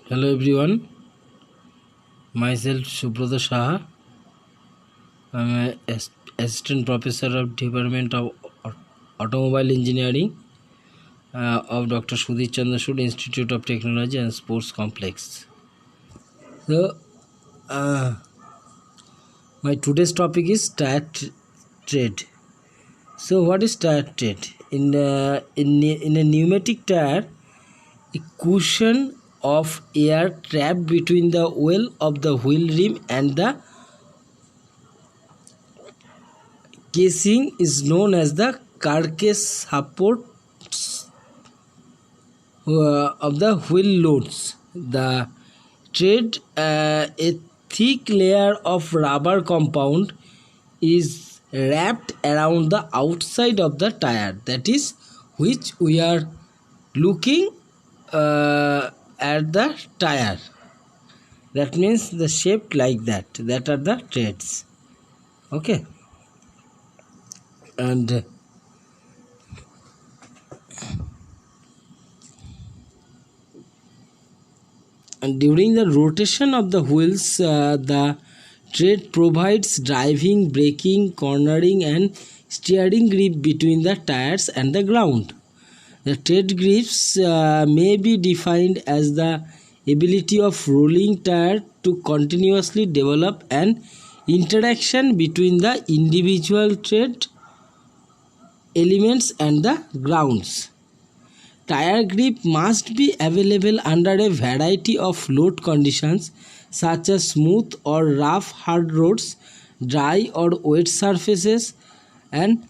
Hello everyone, myself Subroto Saha. I am an assistant professor of Department of Automobile Engineering of Dr. Sudhir Chandrasud Institute of Technology and Sports Complex. So, my today's topic is Tyre Tread. So, what is Tyre Tread? In a pneumatic tire, a cushion of air trapped between the wheel of the wheel rim and the casing is known as the carcass support of the wheel loads. The tread, a thick layer of rubber compound, is wrapped around the outside of the tire. That is, which we are looking at the tire. That means the shape like that. That are the treads. Okay, and during the rotation of the wheels, the tread provides driving, braking, cornering and steering grip between the tires and the ground. The tread grips may be defined as the ability of rolling tire to continuously develop an interaction between the individual tread elements and the grounds. Tire grip must be available under a variety of load conditions such as smooth or rough hard roads, dry or wet surfaces, and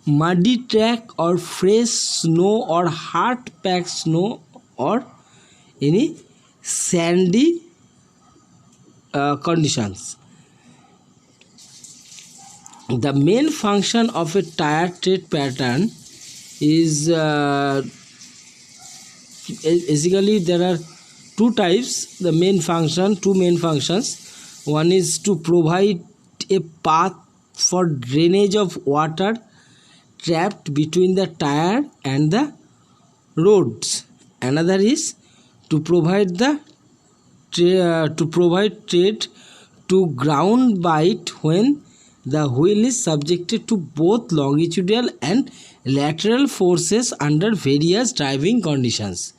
muddy track or fresh snow or hard packed snow or any sandy conditions. The main function of a tire tread pattern is basically there are two main functions. One is to provide a path for drainage of water trapped between the tire and the roads. Another is to provide tread to ground bite when the wheel is subjected to both longitudinal and lateral forces under various driving conditions.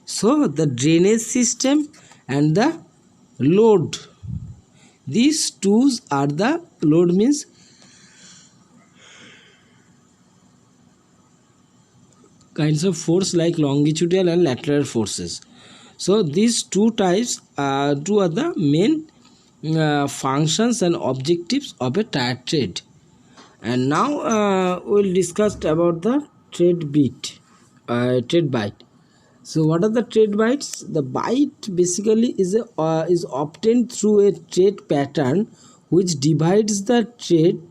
So the drainage system and the load, these two are the load means kinds of force like longitudinal and lateral forces. So these two are the main functions and objectives of a tire tread. And now we'll discuss about the tread bite. So what are the tread bites? The bite basically is obtained through a tread pattern which divides the tread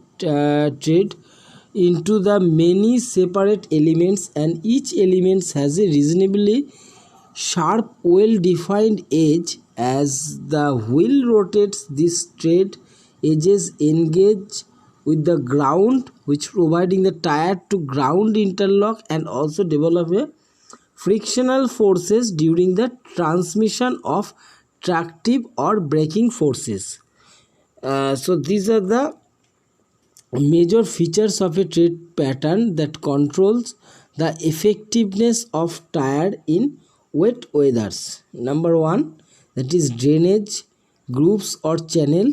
into the many separate elements, and each element has a reasonably sharp, well-defined edge. As the wheel rotates, these tread edges engage with the ground, which providing the tire to ground interlock and also develop a frictional forces during the transmission of tractive or braking forces. So these are the major features of a tread pattern that controls the effectiveness of tire in wet weathers. Number 1, that is drainage grooves or channel.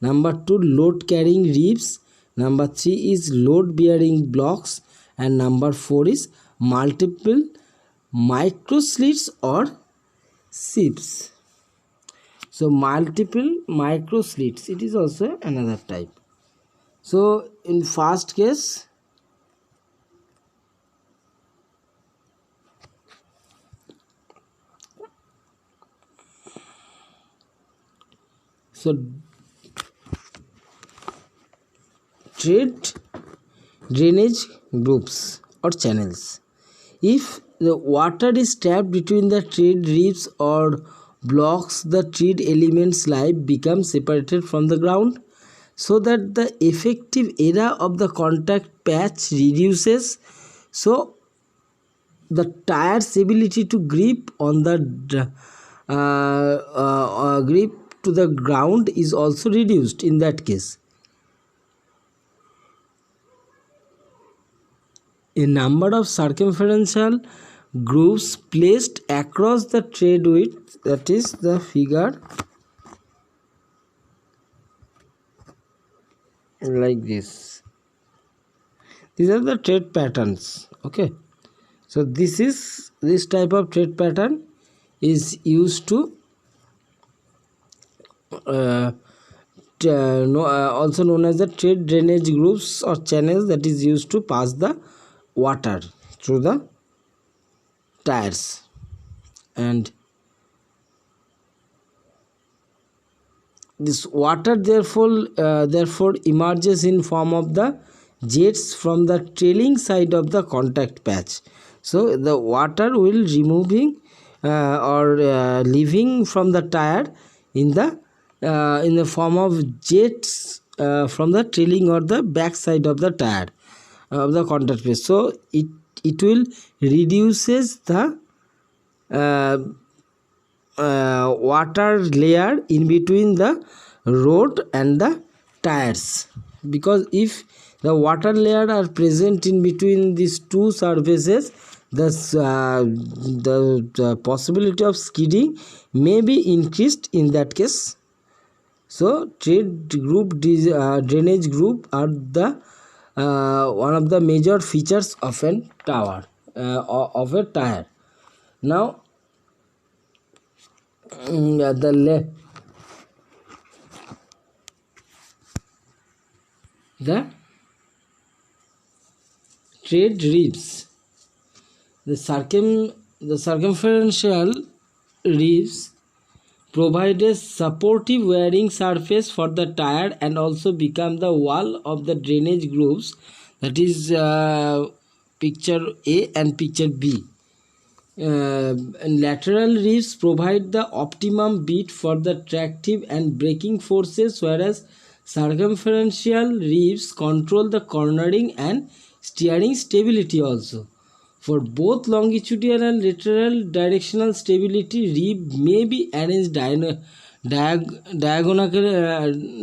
Number 2, load carrying ribs. Number 3 is load bearing blocks, and number 4 is multiple micro slits or sieves. So multiple micro slits, it is also another type. So in first case, so tread drainage groups or channels. If the water is trapped between the tread ribs or blocks, the tread elements life becomes separated from the ground, so that the effective area of the contact patch reduces. So the tire's ability to grip on the grip to the ground is also reduced in that case. A number of circumferential grooves placed across the tread width, that is the figure like this. These are the tread patterns. Okay, so this type of tread pattern is used to also known as the tread drainage grooves or channels, that is used to pass the water through the tires. And this water therefore emerges in form of the jets from the trailing side of the contact patch. So the water will leaving from the tire in the form of jets from the trailing or the back side of the tire of the contact patch. So it will reduces the water layer in between the road and the tires, because if the water layer are present in between these two surfaces, the possibility of skidding may be increased in that case. So drainage group are the one of the major features of a tower of a tire. Now the tread ribs, the circumferential ribs provide a supportive wearing surface for the tire and also become the wall of the drainage grooves, that is picture A and picture B. And lateral ribs provide the optimum beat for the tractive and braking forces, whereas circumferential ribs control the cornering and steering stability also. For both longitudinal and lateral directional stability, rib may be arranged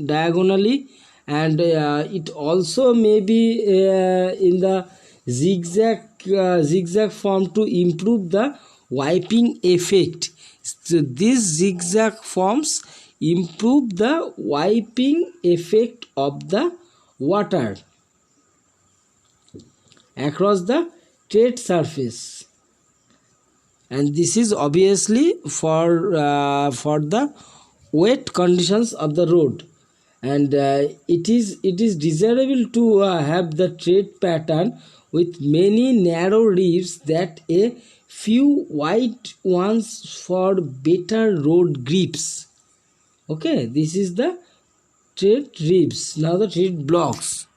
diagonally, and it also may be in the zigzag form to improve the wiping effect. So these zigzag forms improve the wiping effect of the water across the tread surface, and this is obviously for the wet conditions of the road. And it is desirable to have the tread pattern with many narrow ribs that a few wide ones for better road grips. Okay, this is the tread ribs. Now the tread blocks.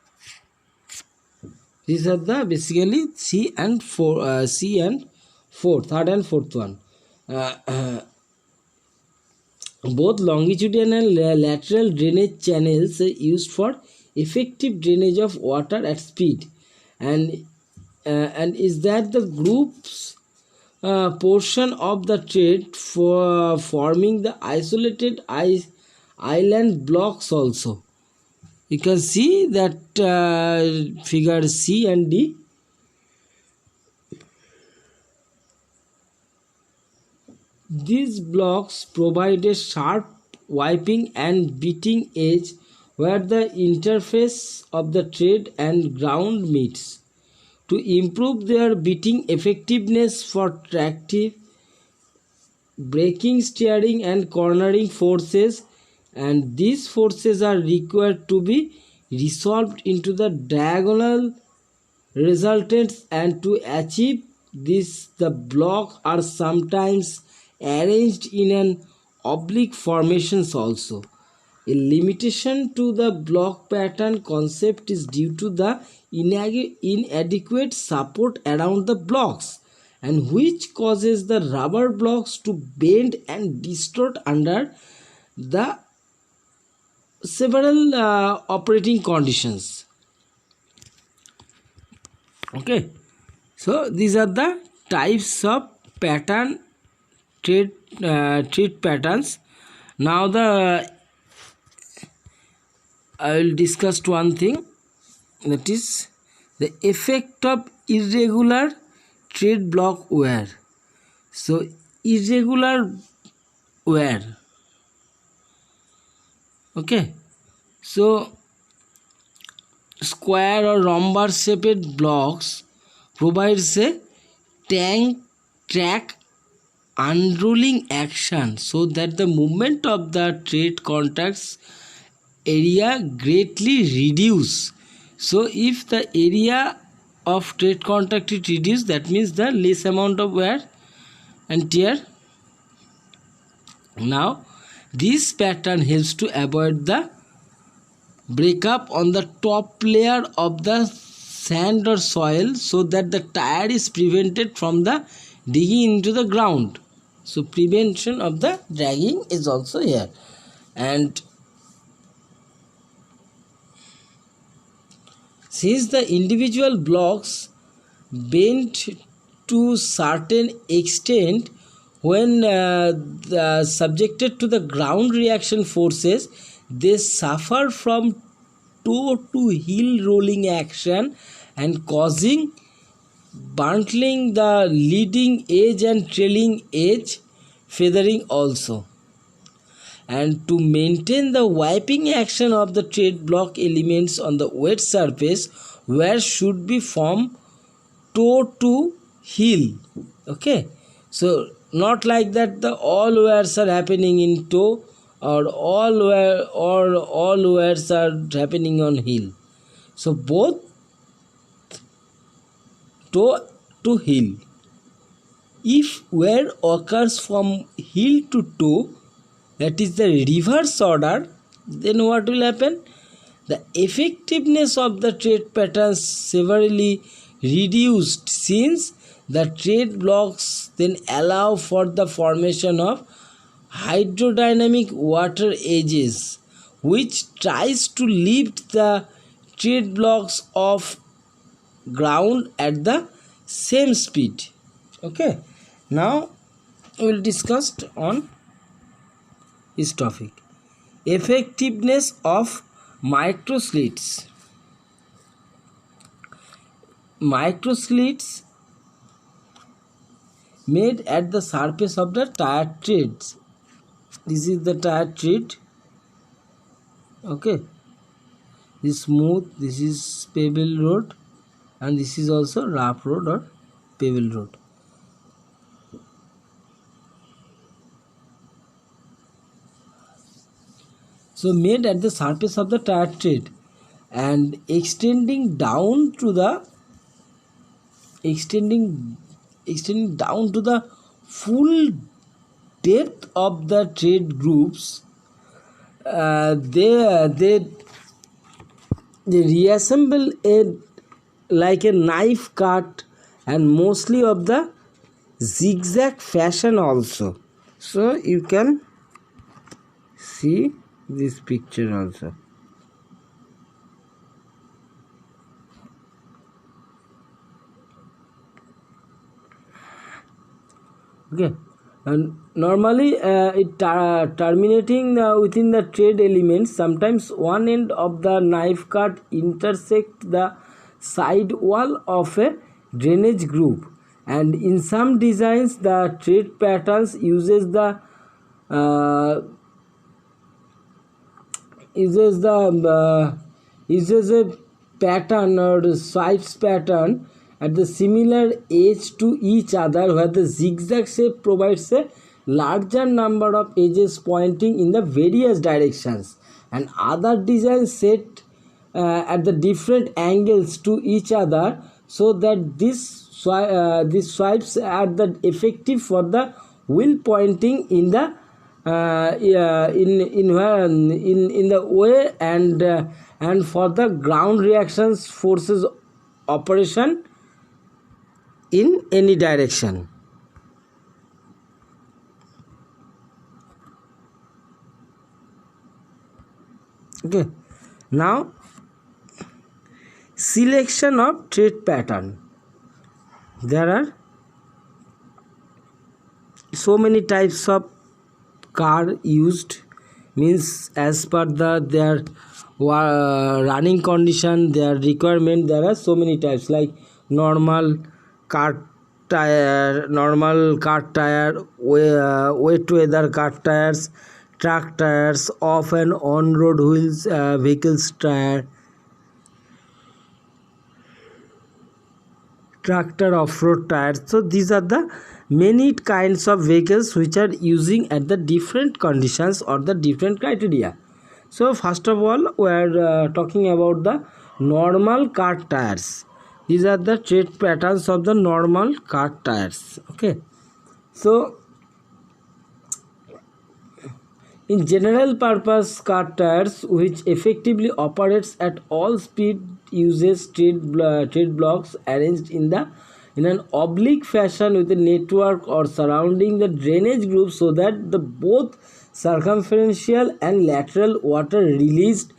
These are the basically third and fourth one. Both longitudinal and lateral drainage channels are used for effective drainage of water at speed, and is that the groups portion of the tread for forming the isolated island blocks also. You can see that figure C and D. These blocks provide a sharp wiping and beating edge where the interface of the tread and ground meets, to improve their beating effectiveness for tractive, braking, steering and cornering forces, and these forces are required to be resolved into the diagonal resultants, and to achieve this the blocks are sometimes arranged in an oblique formations also. A limitation to the block pattern concept is due to the inadequate support around the blocks, and which causes the rubber blocks to bend and distort under the several operating conditions. Okay, so these are the types of pattern tread patterns. Now I will discuss one thing, that is the effect of irregular tread block wear. So irregular wear, okay, so square or rhombus shaped blocks provides a tank track unrolling action so that the movement of the tread contacts area greatly reduce. So if the area of tread contact is reduced, that means the less amount of wear and tear. Now this pattern helps to avoid the breakup on the top layer of the sand or soil, so that the tire is prevented from the digging into the ground. So prevention of the dragging is also here. And since the individual blocks bend to certain extent when subjected to the ground reaction forces, they suffer from toe to heel rolling action and causing bundling the leading edge and trailing edge feathering also. And to maintain the wiping action of the tread block elements on the wet surface, wear should be from toe to heel. Okay, so not like that the all wears are happening in toe, or all wears are happening on heel. So both toe to heel. If wear occurs from heel to toe, that is the reverse order, then what will happen? The effectiveness of the tread patterns severely reduced, since the tread blocks then allow for the formation of hydrodynamic water edges, which tries to lift the tread blocks off ground at the same speed. Okay, now we will discuss on this topic, effectiveness of micro slits. Micro slits made at the surface of the tire treads. This is the tire tread. Okay, this smooth, this is pebble road, and this is also rough road or pebble road. So made at the surface of the tire tread and extending down to the full depth of the tread groups. They reassemble it like a knife cut, and mostly of the zigzag fashion also. So you can see this picture also. Okay, and normally it terminating within the tread elements. Sometimes one end of the knife cut intersect the side wall of a drainage group, and in some designs the tread patterns uses the uses a pattern or swipes pattern at the similar edge to each other, where the zigzag shape provides a larger number of edges pointing in the various directions, and other designs set at the different angles to each other, so that these swipes are the effective for the wheel pointing in the in the way, and for the ground reactions forces operation in any direction. Okay, now selection of tread pattern. There are so many types of car used, means as per their running condition, their requirement. There are so many types like normal car tire, wet weather car tires, truck tires, off and on road wheels vehicles tire, tractor off-road tires. So these are the many kinds of vehicles which are using at the different conditions or the different criteria. So first of all, we are talking about the normal car tires. These are the tread patterns of the normal car tires. Okay, so in general purpose car tires which effectively operates at all speed uses tread blocks arranged in an oblique fashion with a network or surrounding the drainage group, so that the both circumferential and lateral water released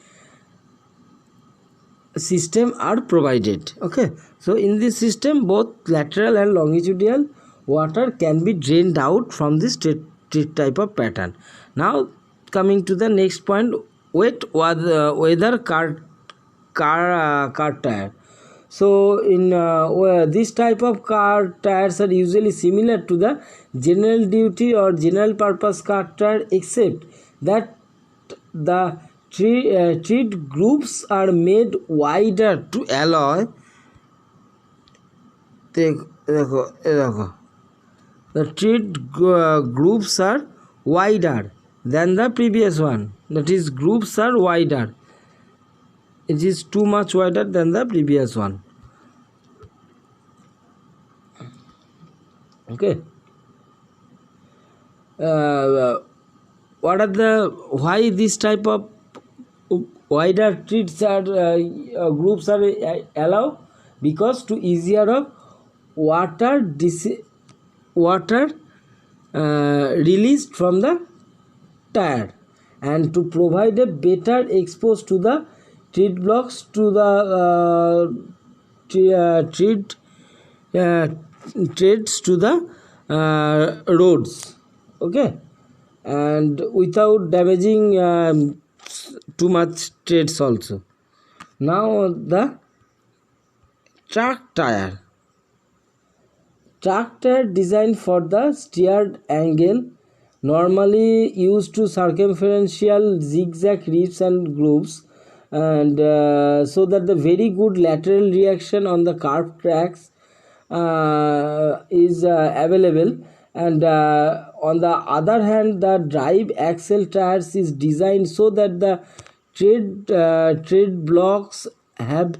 system are provided. Okay, so in this system both lateral and longitudinal water can be drained out from this tread type of pattern. Now coming to the next point, wet weather car tire. So in this type of car tires are usually similar to the general duty or general purpose car tire, except that the tread groups are made wider to allow the tread groups are wider than the previous one. That is, groups are wider. It is too much wider than the previous one. Okay. What are the why this type of wider treads are groups are allowed? Because to easier of water released from the tire, and to provide a better expose to the tread blocks to the treads to the roads. Okay, and without damaging too much treads also. Now the truck tire designed for the steered angle, normally used to circumferential zigzag ribs and grooves, and so that the very good lateral reaction on the curved tracks is available. And on the other hand, the drive axle tires is designed so that the tread blocks have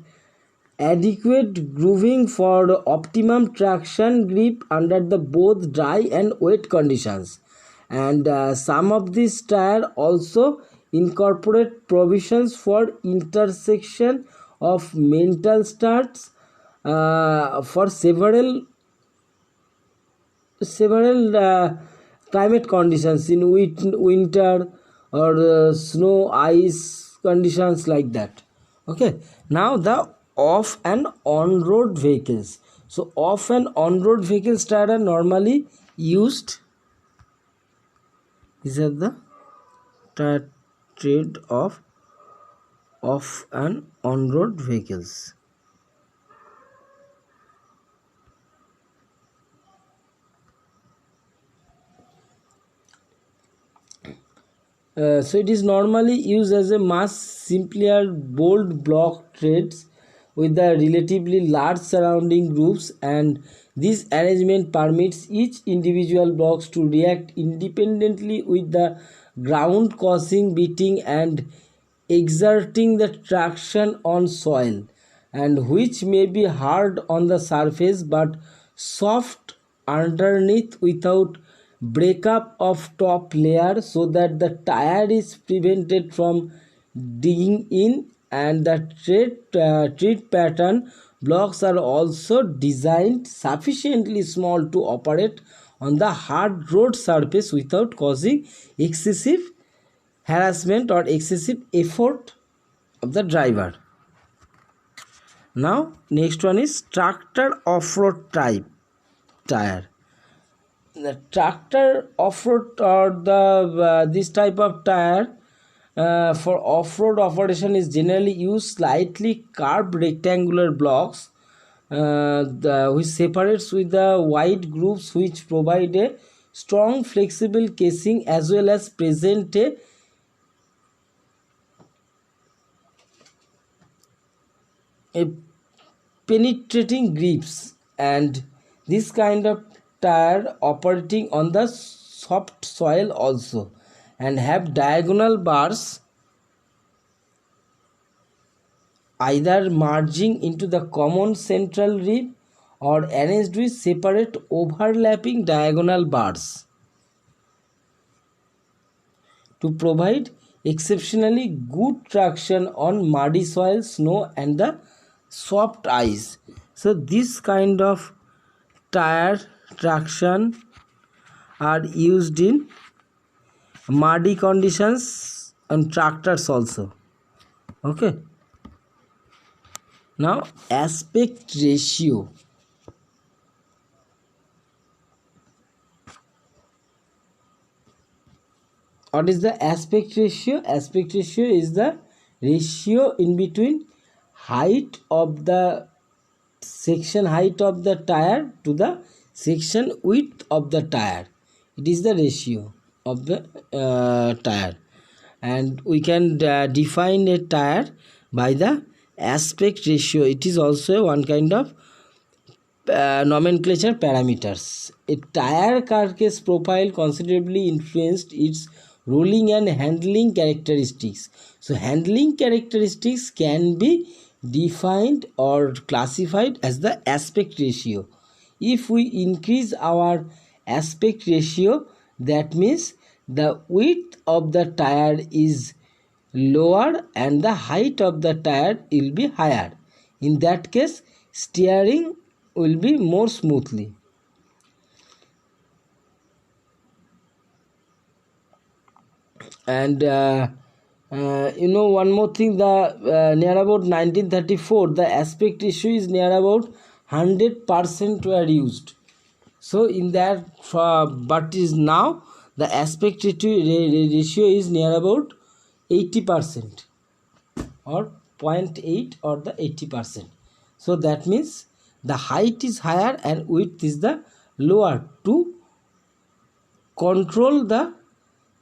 adequate grooving for optimum traction grip under the both dry and wet conditions. And some of these tires also incorporate provisions for intersection of mental starts for several climate conditions in winter or snow ice conditions like that. Okay, now the off and on road vehicles. So off and on road vehicles tire are normally used. These are the tread of off and on road vehicles. So it is normally used as a much simpler bold block treads with the relatively large surrounding groups, and this arrangement permits each individual blocks to react independently with the ground, causing beating and exerting the traction on soil, and which may be hard on the surface but soft underneath without breakup of top layer, so that the tire is prevented from digging in. And the tread pattern blocks are also designed sufficiently small to operate on the hard road surface without causing excessive harassment or excessive effort of the driver. Now next one is tractor off-road type tire. The tractor off-road or the this type of tire for off-road operation is generally use slightly curved rectangular blocks which separates with the wide grooves which provide a strong flexible casing as well as present a penetrating grips. And this kind of tire operating on the soft soil also, and have diagonal bars either merging into the common central rib or arranged with separate overlapping diagonal bars to provide exceptionally good traction on muddy soil, snow, and the soft ice. So this kind of tire traction are used in muddy conditions and tractors also. Okay. Now aspect ratio. What is the aspect ratio? Aspect ratio is the ratio in between height of the section height of the tire to the section width of the tire. It is the ratio of the tire, and we can define a tire by the aspect ratio. It is also one kind of nomenclature parameters. A tire carcass profile considerably influenced its rolling and handling characteristics. So handling characteristics can be defined or classified as the aspect ratio. If we increase our aspect ratio, that means the width of the tire is lower and the height of the tire will be higher. In that case, steering will be more smoothly. And one more thing, the near about 1934 the aspect ratio is near about 100% were used. So in that but is now the aspect ratio is near about 80% or 0.8 or the 80%. So that means the height is higher and width is the lower to control the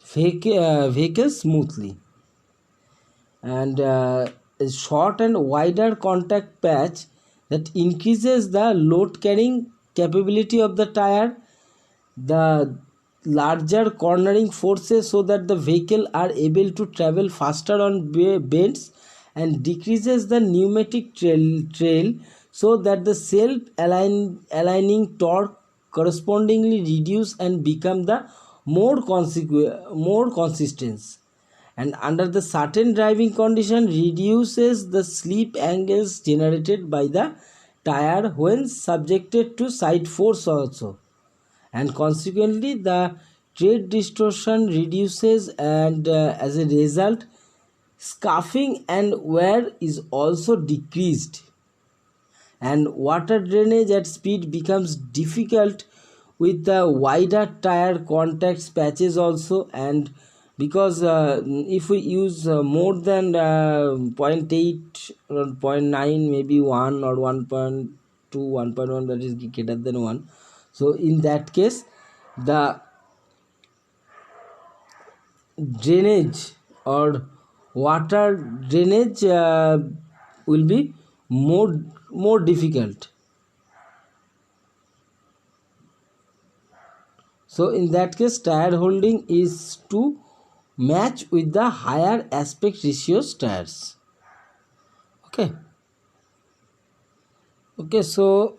vehicle smoothly. And a short and wider contact patch that increases the load carrying capability of the tire, the larger cornering forces so that the vehicle are able to travel faster on bends, and decreases the pneumatic trail so that the self aligning torque correspondingly reduce and become the more consistent, and under the certain driving condition reduces the slip angles generated by the tire when subjected to side force also, and consequently the tread distortion reduces, and as a result scuffing and wear is also decreased, and water drainage at speed becomes difficult with the wider tire contacts patches also. And because if we use more than zero point 0.8 or zero point 0.9, maybe 1 or 1.2 1.1, that is greater than 1, so in that case the drainage or water drainage will be more difficult. So in that case tire holding is to match with the higher aspect ratios tires. Okay, so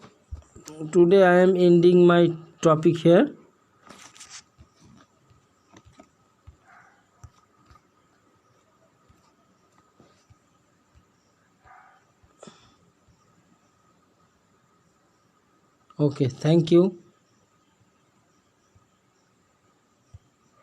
today I am ending my topic here. Okay, thank you.